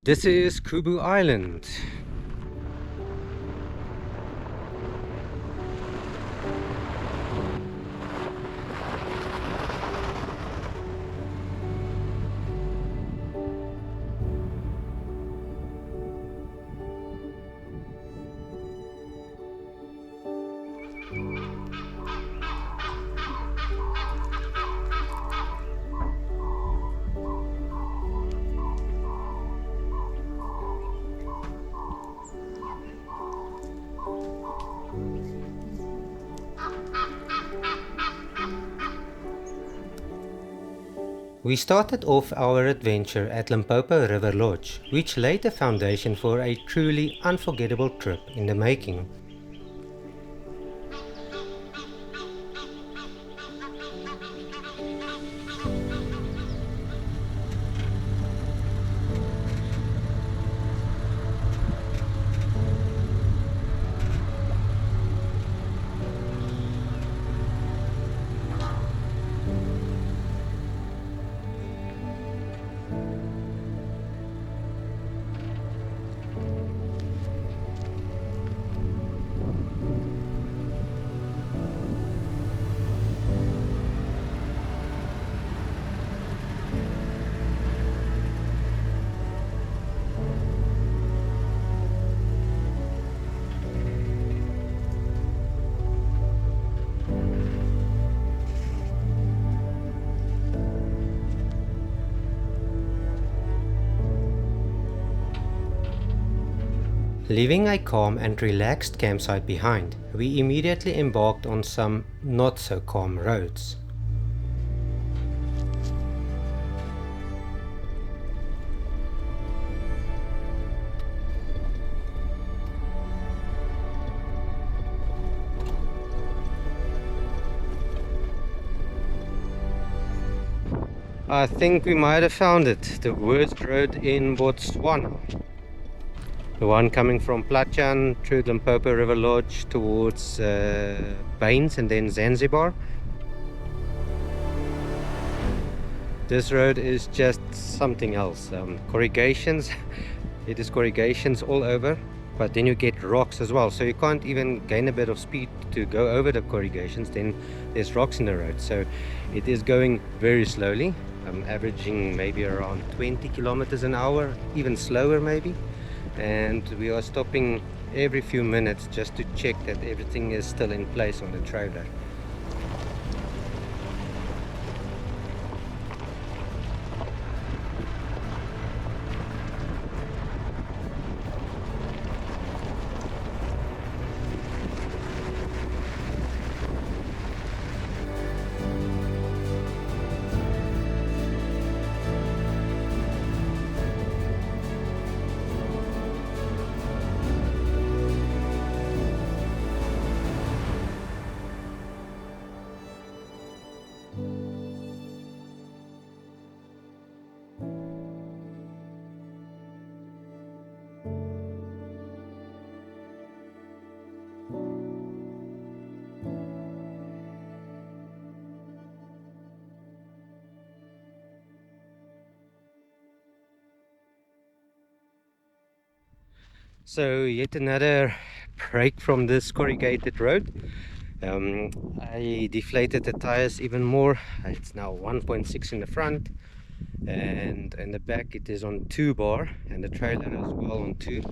This is Kubu Island. We started off our adventure at Limpopo River Lodge, which laid the foundation for a truly unforgettable trip in the making. Leaving a calm and relaxed campsite behind, we immediately embarked on some not so calm roads. I think we might have found it, the worst road in Botswana. The one coming from Platjan through Limpopo River Lodge towards Baines and then Zanzibar. This road is just something else. Corrugations, it is corrugations all over, but then you get rocks as well, so you can't even gain a bit of speed to go over the corrugations. Then there's rocks in the road, so it is going very slowly. I'm averaging maybe around 20 kilometers an hour, even slower maybe. And we are stopping every few minutes just to check that everything is still in place on the trailer. So yet another break from this corrugated road. I deflated the tires even more. It's now 1.6 in the front, and in the back it is on 2 bar, and the trailer as well on 2.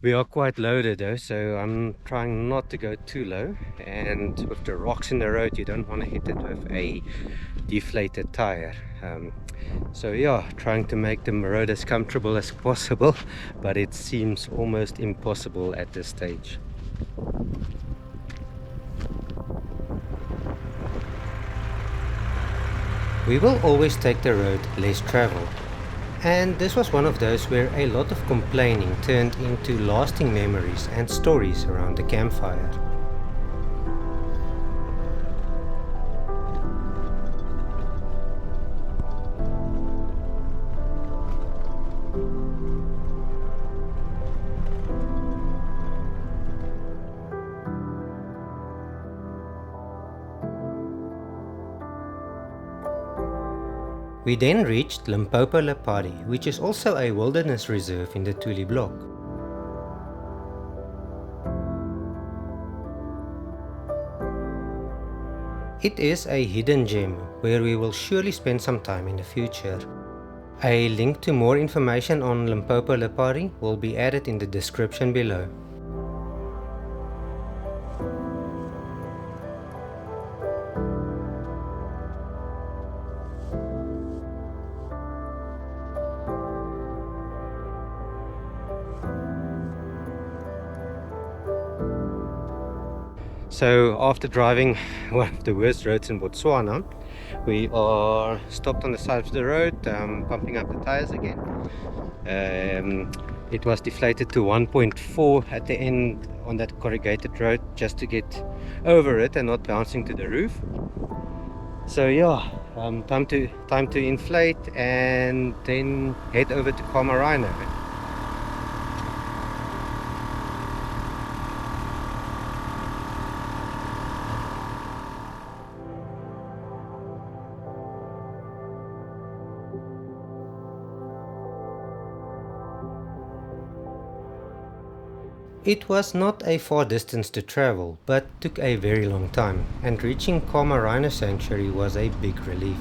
We are quite loaded though, so I'm trying not to go too low, and with the rocks in the road you don't want to hit it with a deflated tire. So yeah, trying to make the road as comfortable as possible, but it seems almost impossible at this stage. We will always take the road less traveled, and this was one of those where a lot of complaining turned into lasting memories and stories around the campfire. We then reached Limpopo Lipari, which is also a wilderness reserve in the Tuli Block. It is a hidden gem where we will surely spend some time in the future. A link to more information on Limpopo Lipari will be added in the description below. So after driving one of the worst roads in Botswana, we are stopped on the side of the road, pumping up the tires again. It was deflated to 1.4 at the end on that corrugated road just to get over it and not bouncing to the roof. So yeah, time to inflate and then head over to Khama Rhino. It was not a far distance to travel, but took a very long time, and reaching Khama Rhino Sanctuary was a big relief.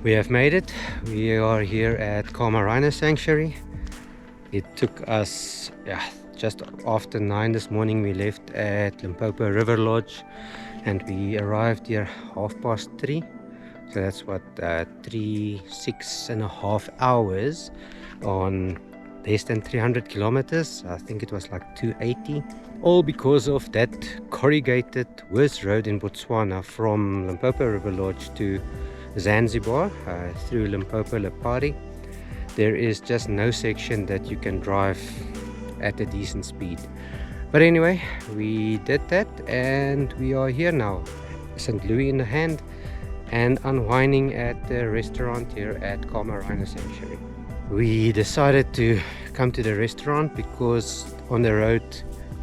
We have made it. We are here at Khama Rhino Sanctuary. It took us just after 9 this morning. We left at Limpopo River Lodge and we arrived here 3:30. So that's what 6.5 hours on less than 300 kilometers. I think it was like 280, all because of that corrugated worst road in Botswana from Limpopo River Lodge to Zanzibar through Limpopo Lipari. There is just no section that you can drive at a decent speed. But anyway, we did that and we are here now, St. Louis in the hand, and unwinding at the restaurant here at Khama Rhino Sanctuary. We decided to come to the restaurant because on the road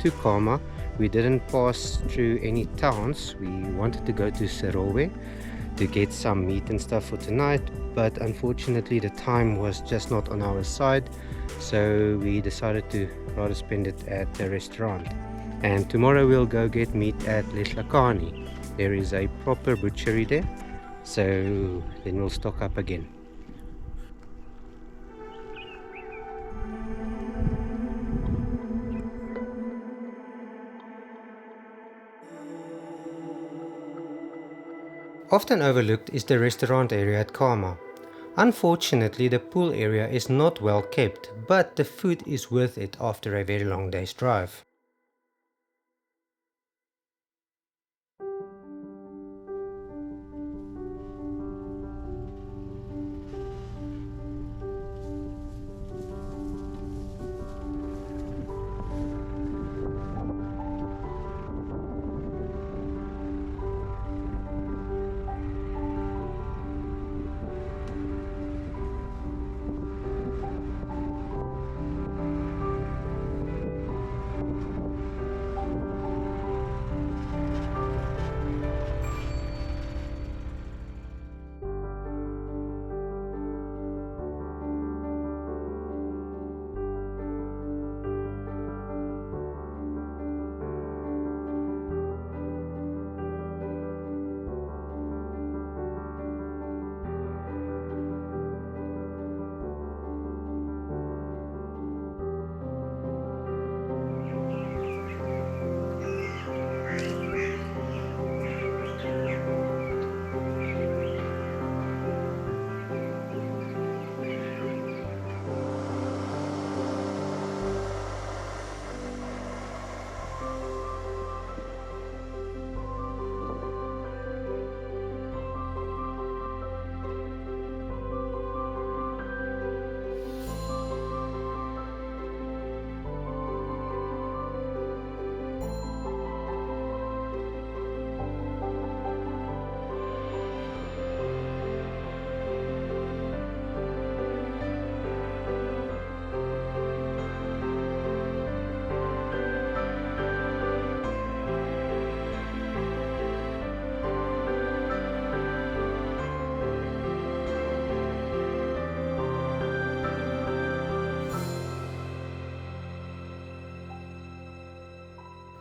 to Khama we didn't pass through any towns. We wanted to go to Serowe to get some meat and stuff for tonight, but unfortunately the time was just not on our side, so we decided to rather spend it at the restaurant. And tomorrow we'll go get meat at Lehlakani. There is a proper butchery there, so then we'll stock up again. Often overlooked is the restaurant area at Khama. Unfortunately, the pool area is not well kept, but the food is worth it after a very long day's drive.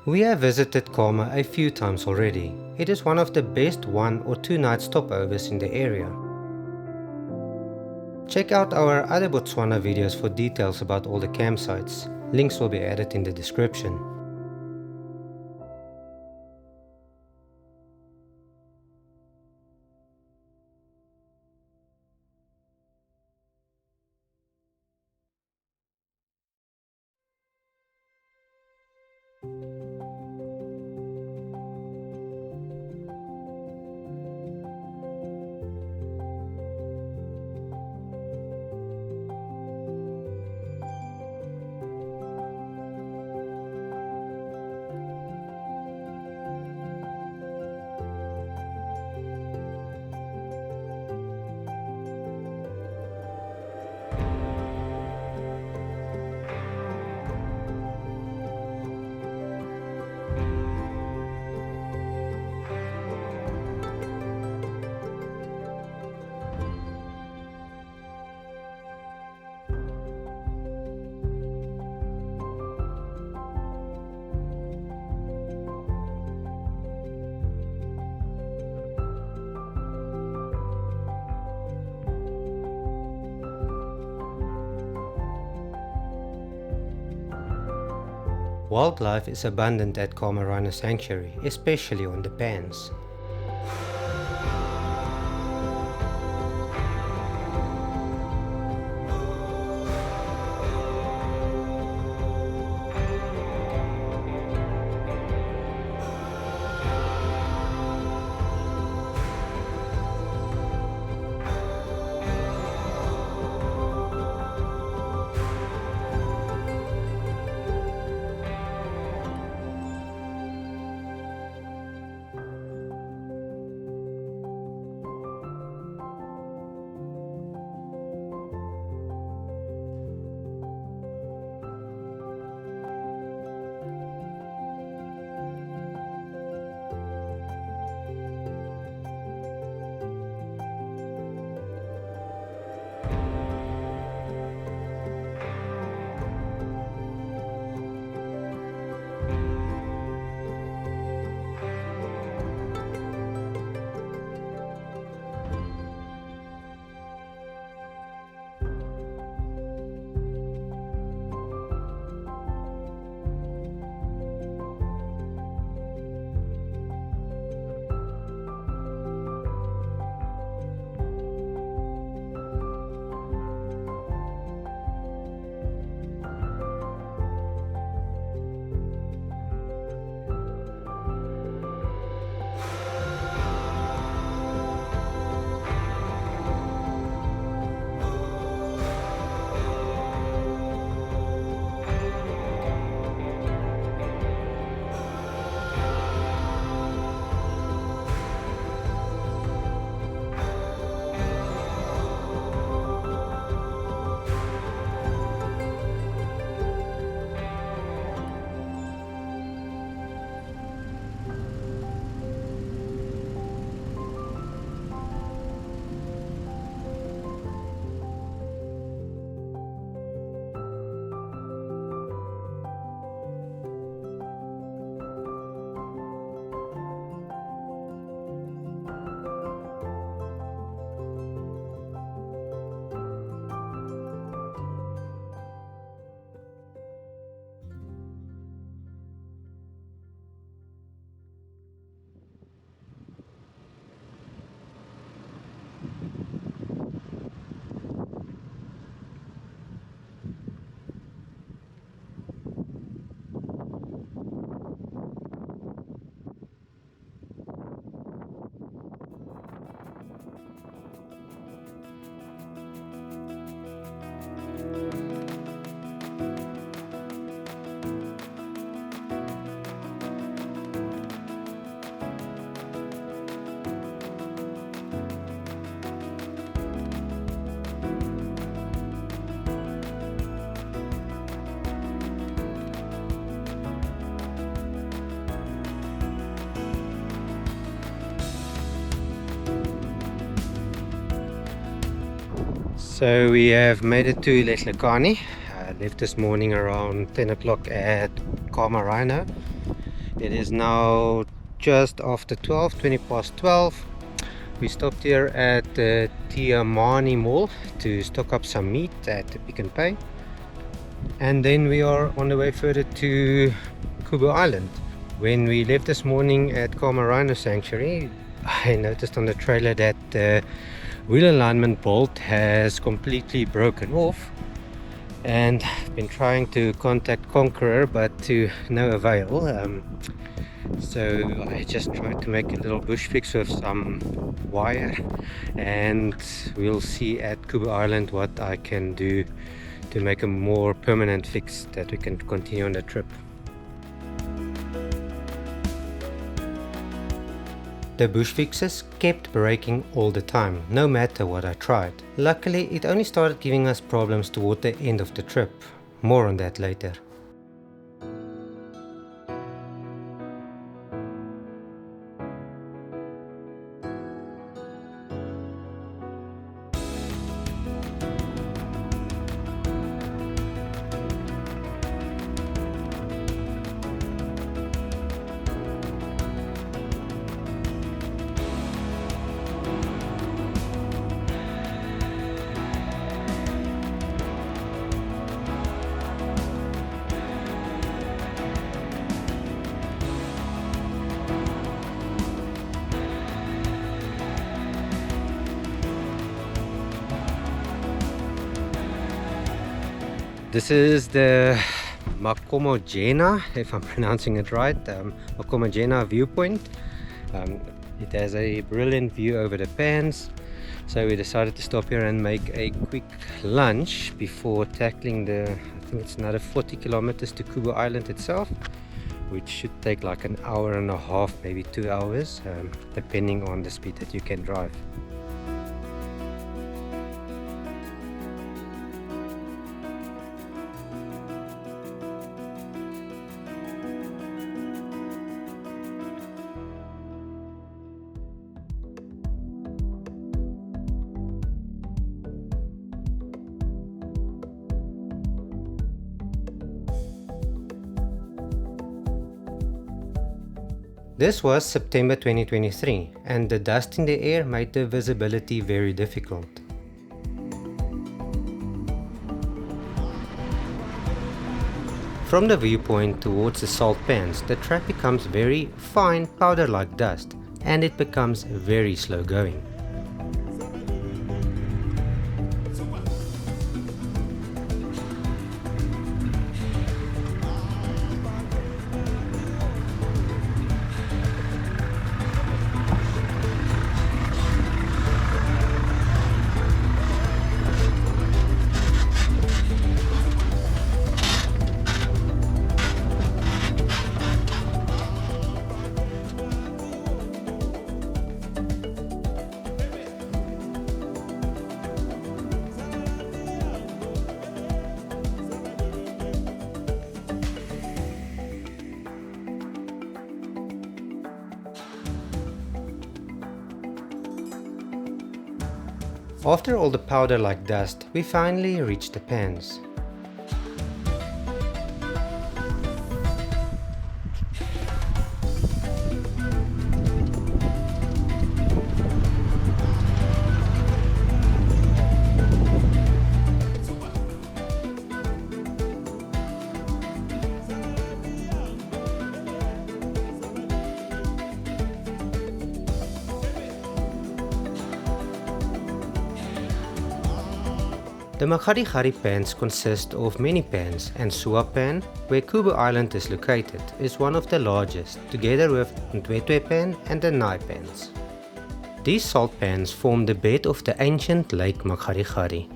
We have visited Khama a few times already. It is one of the best 1 or 2 night stopovers in the area. Check out our other Botswana videos for details about all the campsites. Links will be added in the description. Wildlife is abundant at Khama Rhino Sanctuary, especially on the pans. So we have made it to Lipari. Left this morning around 10 o'clock at Khama Rhino. It is now just after 12, 20 past 12. We stopped here at the Tiamani Mall to stock up some meat at the Pick n Pay. And then we are on the way further to Kubu Island. When we left this morning at Khama Rhino Sanctuary, I noticed on the trailer that the wheel alignment bolt has completely broken off, and I've been trying to contact Conqueror but to no avail. So I just tried to make a little bush fix with some wire, and we'll see at Kubu Island what I can do to make a more permanent fix that we can continue on the trip. The bush fixes kept breaking all the time, no matter what I tried. Luckily, it only started giving us problems toward the end of the trip. More on that later. This is the Makgadikgadi, if I'm pronouncing it right, Makgadikgadi viewpoint. It has a brilliant view over the pans, so we decided to stop here and make a quick lunch before tackling the, I think it's another 40 kilometers to Kubu Island itself, which should take like an hour and a half, maybe 2 hours, depending on the speed that you can drive. This was September 2023, and the dust in the air made the visibility very difficult. From the viewpoint towards the salt pans, the track becomes very fine powder-like dust, and it becomes very slow going. After all the powder-like dust, we finally reached the pans. The Makgadikgadi pans consist of many pans, and Sua Pan, where Kubu Island is located, is one of the largest, together with Ntwetwe Pan and the Nai pans. These salt pans form the bed of the ancient Lake Makgadikgadi.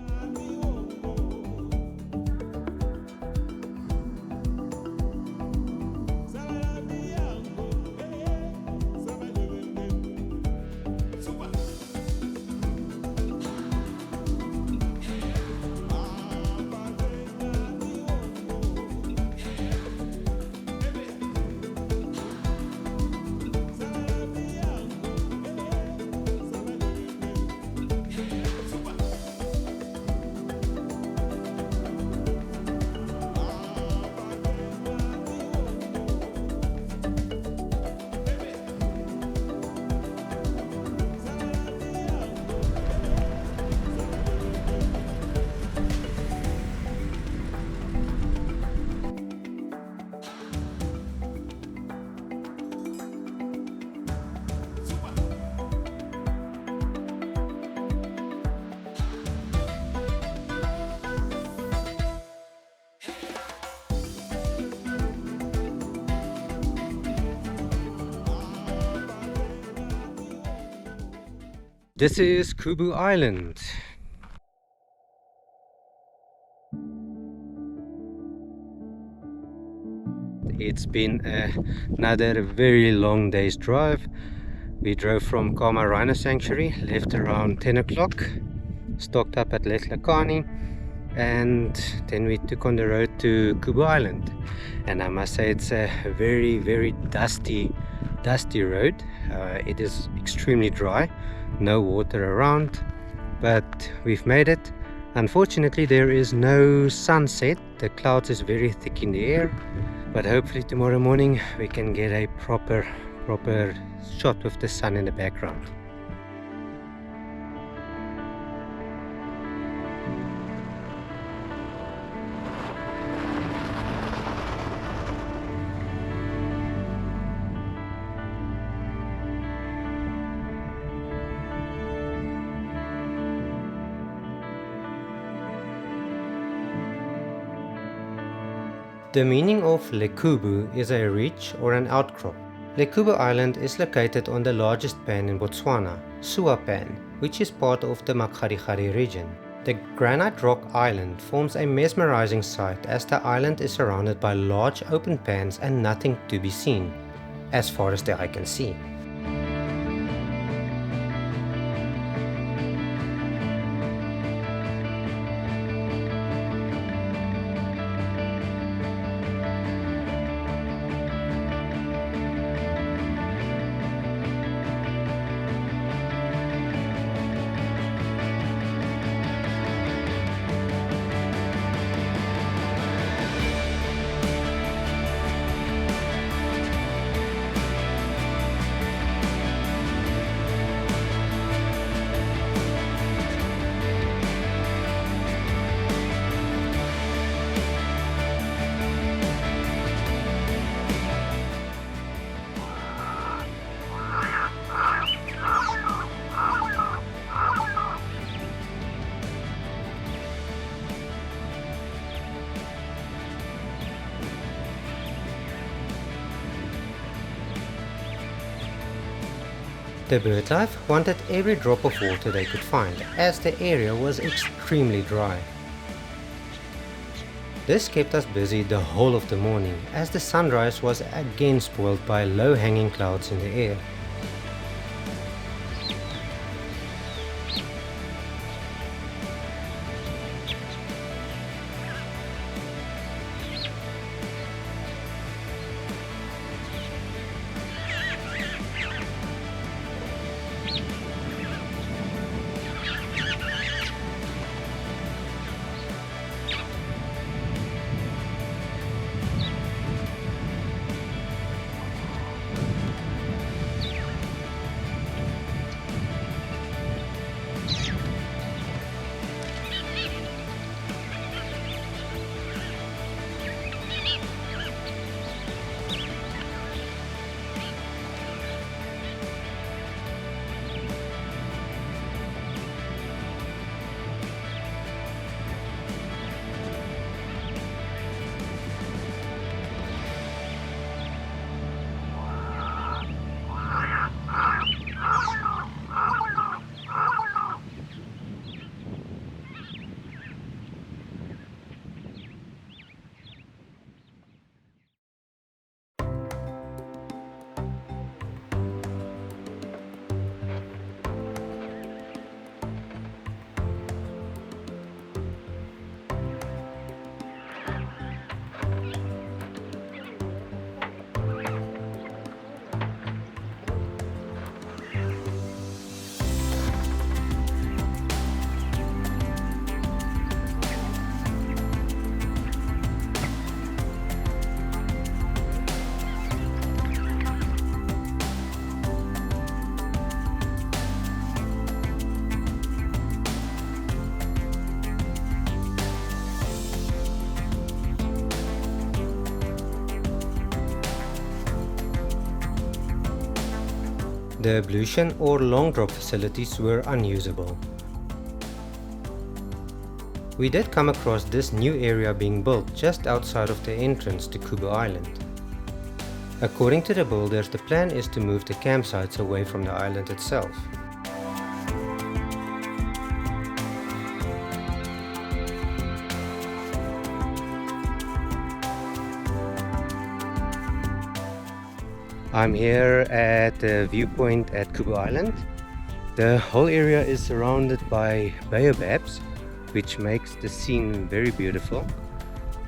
This is Kubu Island. It's been another very long day's drive. We drove from Khama Rhino Sanctuary, left around 10 o'clock, stocked up at Letlakani, and then we took on the road to Kubu Island. And I must say it's a very dusty road. It is extremely dry, no water around, but we've made it. Unfortunately, there is no sunset. The clouds is very thick in the air, but hopefully tomorrow morning we can get a proper shot with the sun in the background. The meaning of Le Kubu is a ridge or an outcrop. Le Kubu Island is located on the largest pan in Botswana, Suwa Pan, which is part of the Makgadikgadi region. The granite rock island forms a mesmerizing sight as the island is surrounded by large open pans and nothing to be seen, as far as the eye can see. The birdlife wanted every drop of water they could find, as the area was extremely dry. This kept us busy the whole of the morning, as the sunrise was again spoiled by low-hanging clouds in the air. The ablution or long drop facilities were unusable. We did come across this new area being built just outside of the entrance to Kubu Island. According to the builders, the plan is to move the campsites away from the island itself. I'm here at the viewpoint at Kubu Island. The whole area is surrounded by baobabs, which makes the scene very beautiful.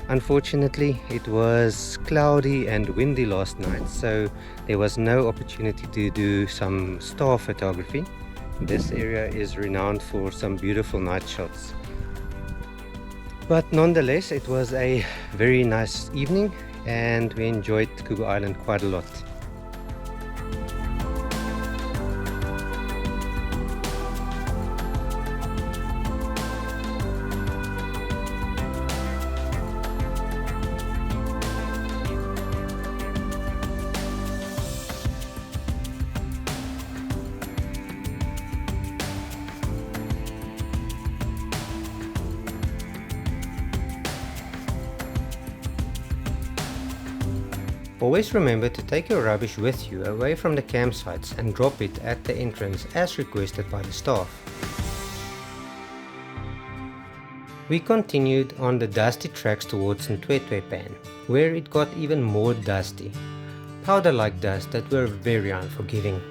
Unfortunately, it was cloudy and windy last night, so there was no opportunity to do some star photography. This area is renowned for some beautiful night shots. But nonetheless, it was a very nice evening and we enjoyed Kubu Island quite a lot. Always remember to take your rubbish with you away from the campsites and drop it at the entrance as requested by the staff. We continued on the dusty tracks towards Pan, where it got even more dusty. Powder-like dust that were very unforgiving.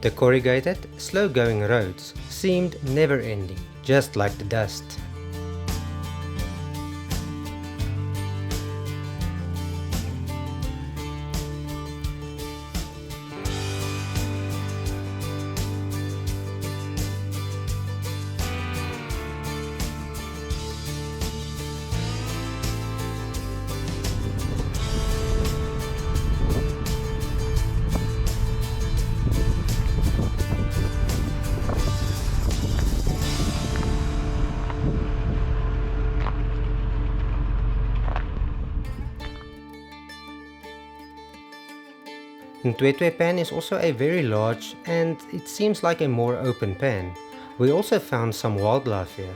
The corrugated, slow-going roads seemed never-ending, just like the dust. Pan is also a very large and it seems like a more open pan. We also found some wildlife here.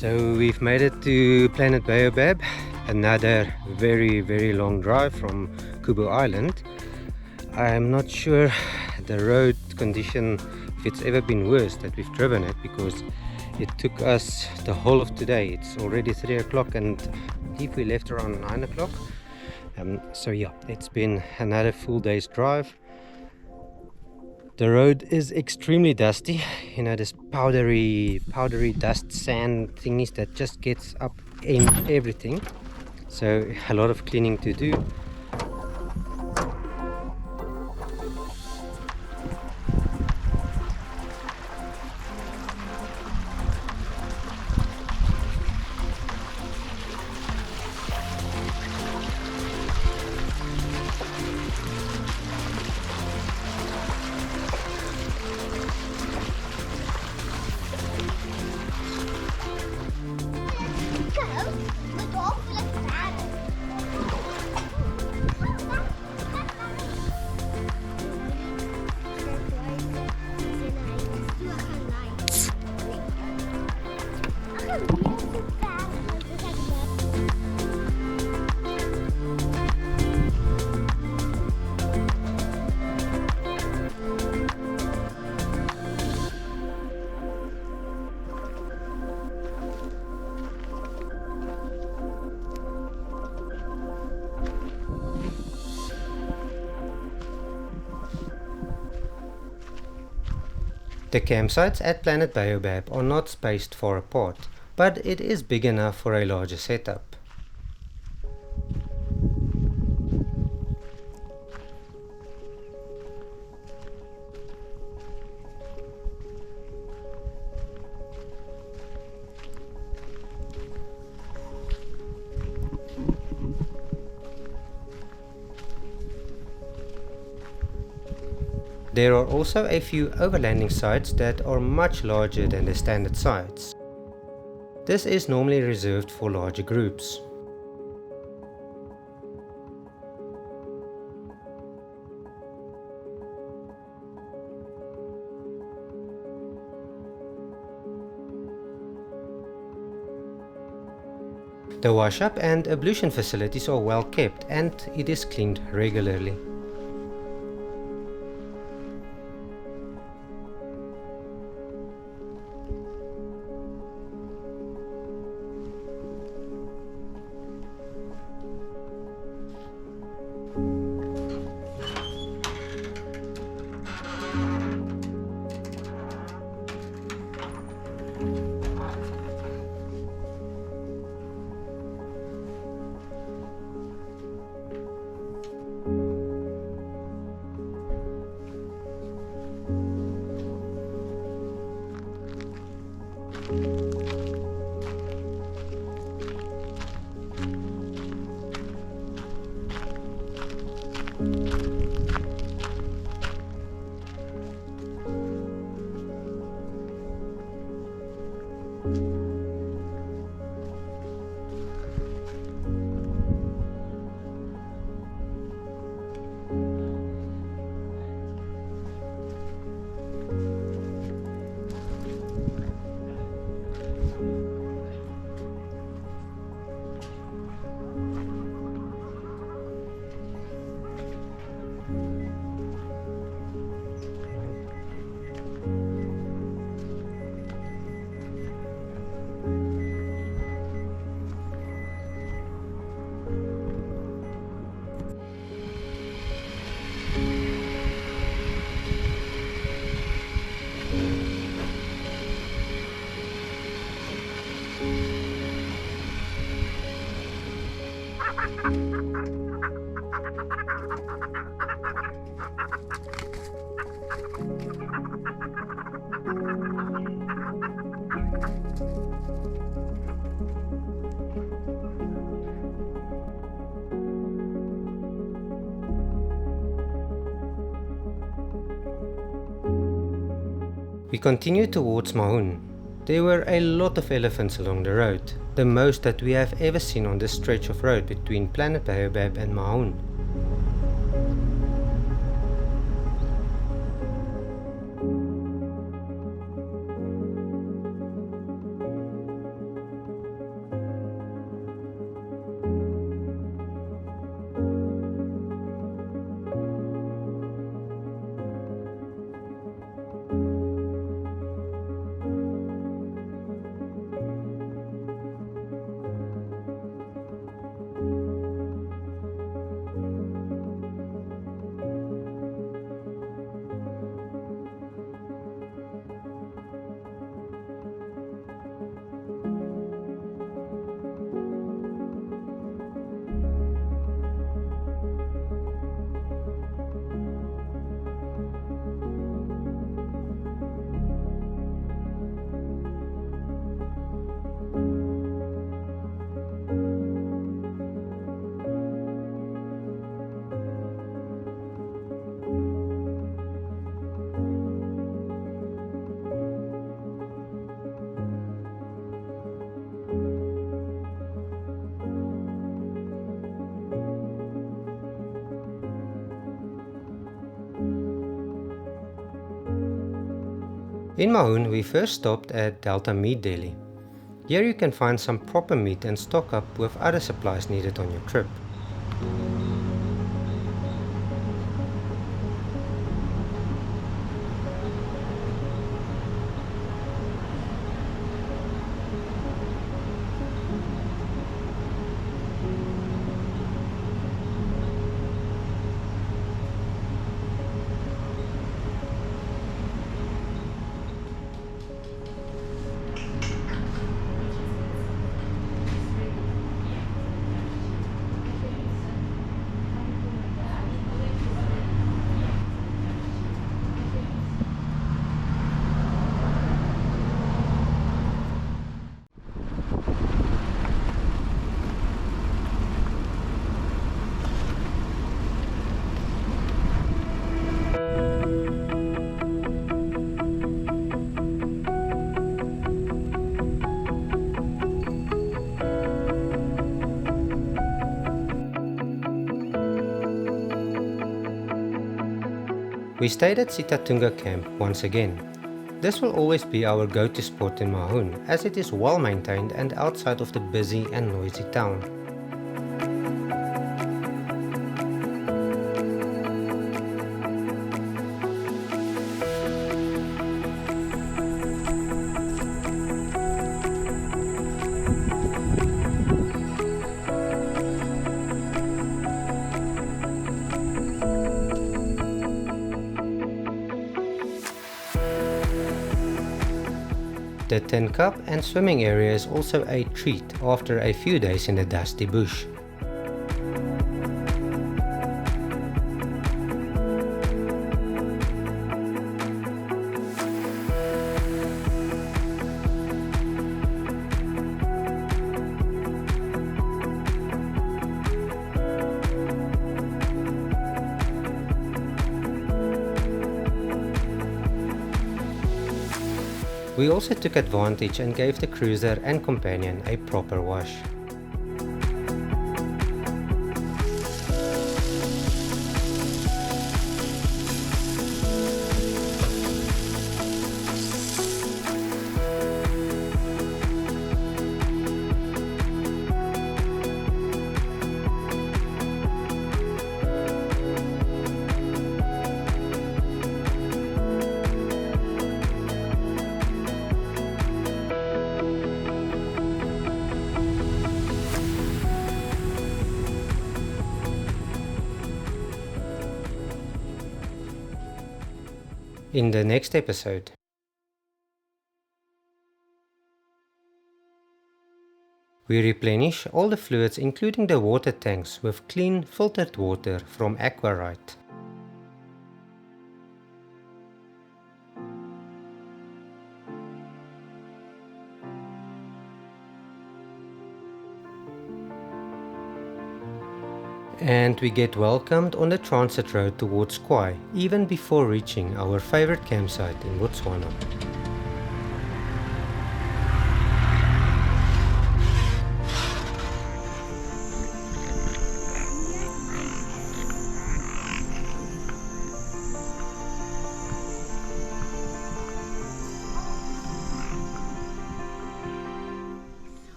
So we've made it to Planet Baobab, another very long drive from Kubu Island. I'm not sure the road condition, if it's ever been worse that we've driven it, because it took us the whole of today. It's already 3 o'clock and I believe we left around 9 o'clock. So yeah, it's been another full day's drive. The road is extremely dusty, you know, this powdery dust sand thingies that just gets up in everything. So a lot of cleaning to do. The campsites at Planet Baobab are not spaced far apart, but it is big enough for a larger setup. There are also a few overlanding sites that are much larger than the standard sites. This is normally reserved for larger groups. The wash-up and ablution facilities are well kept and it is cleaned regularly. We continued towards Mahun. There were a lot of elephants along the road, the most that we have ever seen on this stretch of road between Planet Baobab and Mahun. In Mahun, we first stopped at Delta Meat Deli. Here you can find some proper meat and stock up with other supplies needed on your trip. We stayed at Sitatunga Camp once again. This will always be our go-to spot in Mahun, as it is well maintained and outside of the busy and noisy town. The tin cup and swimming area is also a treat after a few days in the dusty bush. We also took advantage and gave the cruiser and companion a proper wash. In the next episode, we replenish all the fluids including the water tanks with clean filtered water from Aquarite. And we get welcomed on the transit road towards Kwai even before reaching our favorite campsite in Botswana.